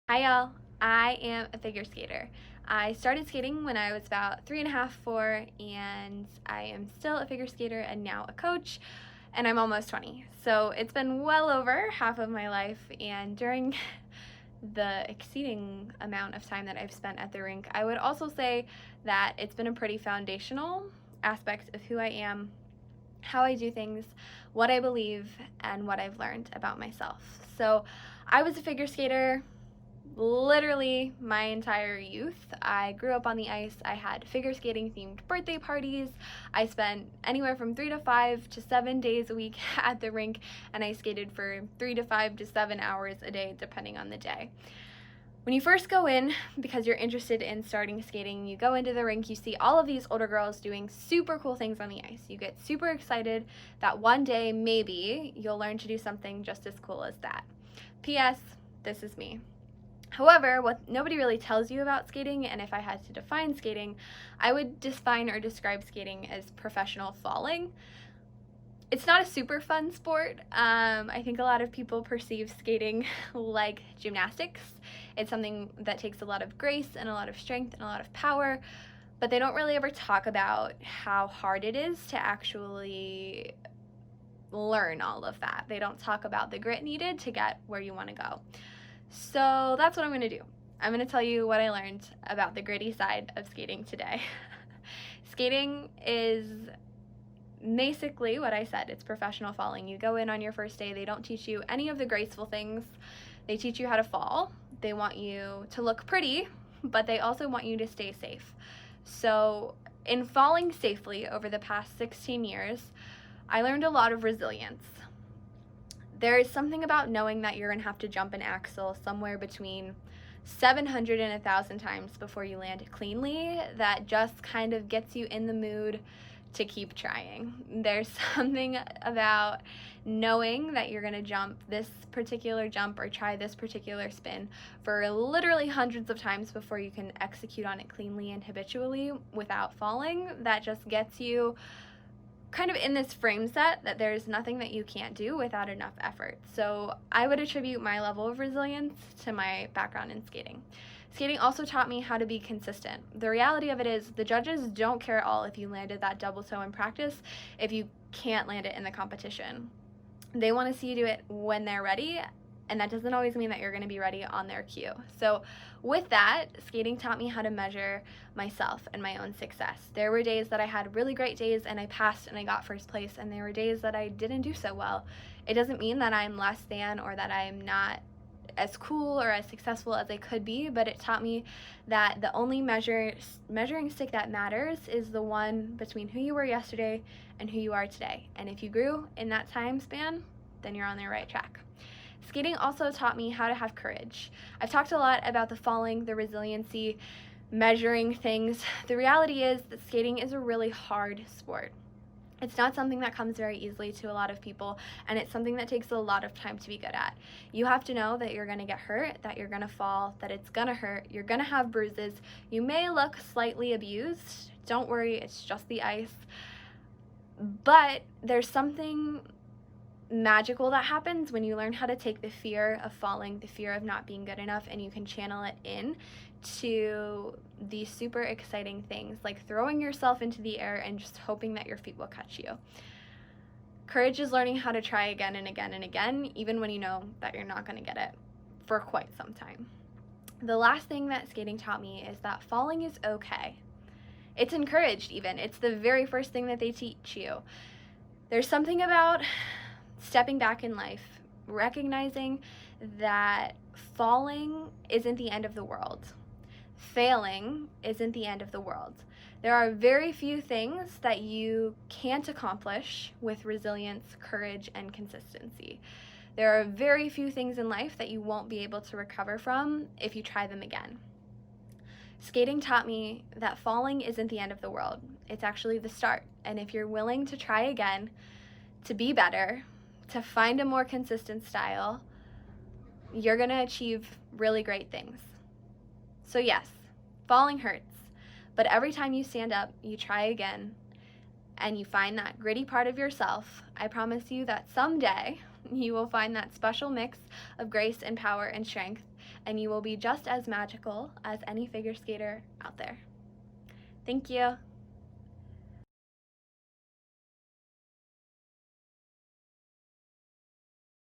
Hi y'all, I am a figure skater. I started skating when I was about 3.5, 4, and I am still a figure skater and now a coach, and I'm almost 20. So it's been well over half of my life, and during the exceeding amount of time that I've spent at the rink, I would also say that it's been a pretty foundational aspect of who I am, how I do things, what I believe, and what I've learned about myself. So I was a figure skater literally my entire youth. I grew up on the ice. I had figure skating themed birthday parties. I spent anywhere from 3 to 5 to 7 days a week at the rink, and I skated for 3 to 5 to 7 hours a day, depending on the day. When you first go in, because you're interested in starting skating, you go into the rink, you see all of these older girls doing super cool things on the ice. You get super excited that one day, maybe, you'll learn to do something just as cool as that. P.S. This is me. However, what nobody really tells you about skating, and if I had to define skating, I would define or describe skating as professional falling. It's not a super fun sport. I think a lot of people perceive skating like gymnastics. It's something that takes a lot of grace and a lot of strength and a lot of power, but they don't really ever talk about how hard it is to actually learn all of that. They don't talk about the grit needed to get where you want to go. So that's what I'm going to do. I'm going to tell you what I learned about the gritty side of skating today. Skating is basically what I said. It's professional falling. You go in on your first day. They don't teach you any of the graceful things. They teach you how to fall. They want you to look pretty, but they also want you to stay safe. So in falling safely over the past 16 years, I learned a lot of resilience. There is something about knowing that you're going to have to jump an axle somewhere between 700 and 1,000 times before you land it cleanly that just kind of gets you in the mood to keep trying. There's something about knowing that you're going to jump this particular jump or try this particular spin for literally hundreds of times before you can execute on it cleanly and habitually without falling that just gets you kind of in this frame set that there's nothing that you can't do without enough effort. So I would attribute my level of resilience to my background in skating. Skating also taught me how to be consistent. The reality of it is the judges don't care at all if you landed that double toe in practice if you can't land it in the competition. They want to see you do it when they're ready, and that doesn't always mean that you're going to be ready on their cue. So with that, skating taught me how to measure myself and my own success. There were days that I had really great days and I passed and I got first place, and there were days that I didn't do so well. It doesn't mean that I'm less than or that I'm not as cool or as successful as I could be, but it taught me that the only measuring stick that matters is the one between who you were yesterday and who you are today. And if you grew in that time span, then you're on the right track. Skating also taught me how to have courage. I've talked a lot about the falling, the resiliency, measuring things. The reality is that skating is a really hard sport. It's not something that comes very easily to a lot of people, and it's something that takes a lot of time to be good at. You have to know that you're going to get hurt, that you're going to fall, that it's going to hurt, you're going to have bruises. You may look slightly abused. Don't worry, it's just the ice. But there's something magical that happens when you learn how to take the fear of falling, the fear of not being good enough, and you can channel it in to these super exciting things like throwing yourself into the air and just hoping that your feet will catch you. Courage is learning how to try again and again and again, even when you know that you're not going to get it for quite some time. The last thing that skating taught me is that falling is okay. It's encouraged even. It's the very first thing that they teach you. There's something about stepping back in life, recognizing that falling isn't the end of the world. Failing isn't the end of the world. There are very few things that you can't accomplish with resilience, courage, and consistency. There are very few things in life that you won't be able to recover from if you try them again. Skating taught me that falling isn't the end of the world. It's actually the start. And if you're willing to try again, to be better, to find a more consistent style, you're going to achieve really great things. So yes, falling hurts, but every time you stand up, you try again, and you find that gritty part of yourself, I promise you that someday you will find that special mix of grace and power and strength, and you will be just as magical as any figure skater out there. Thank you.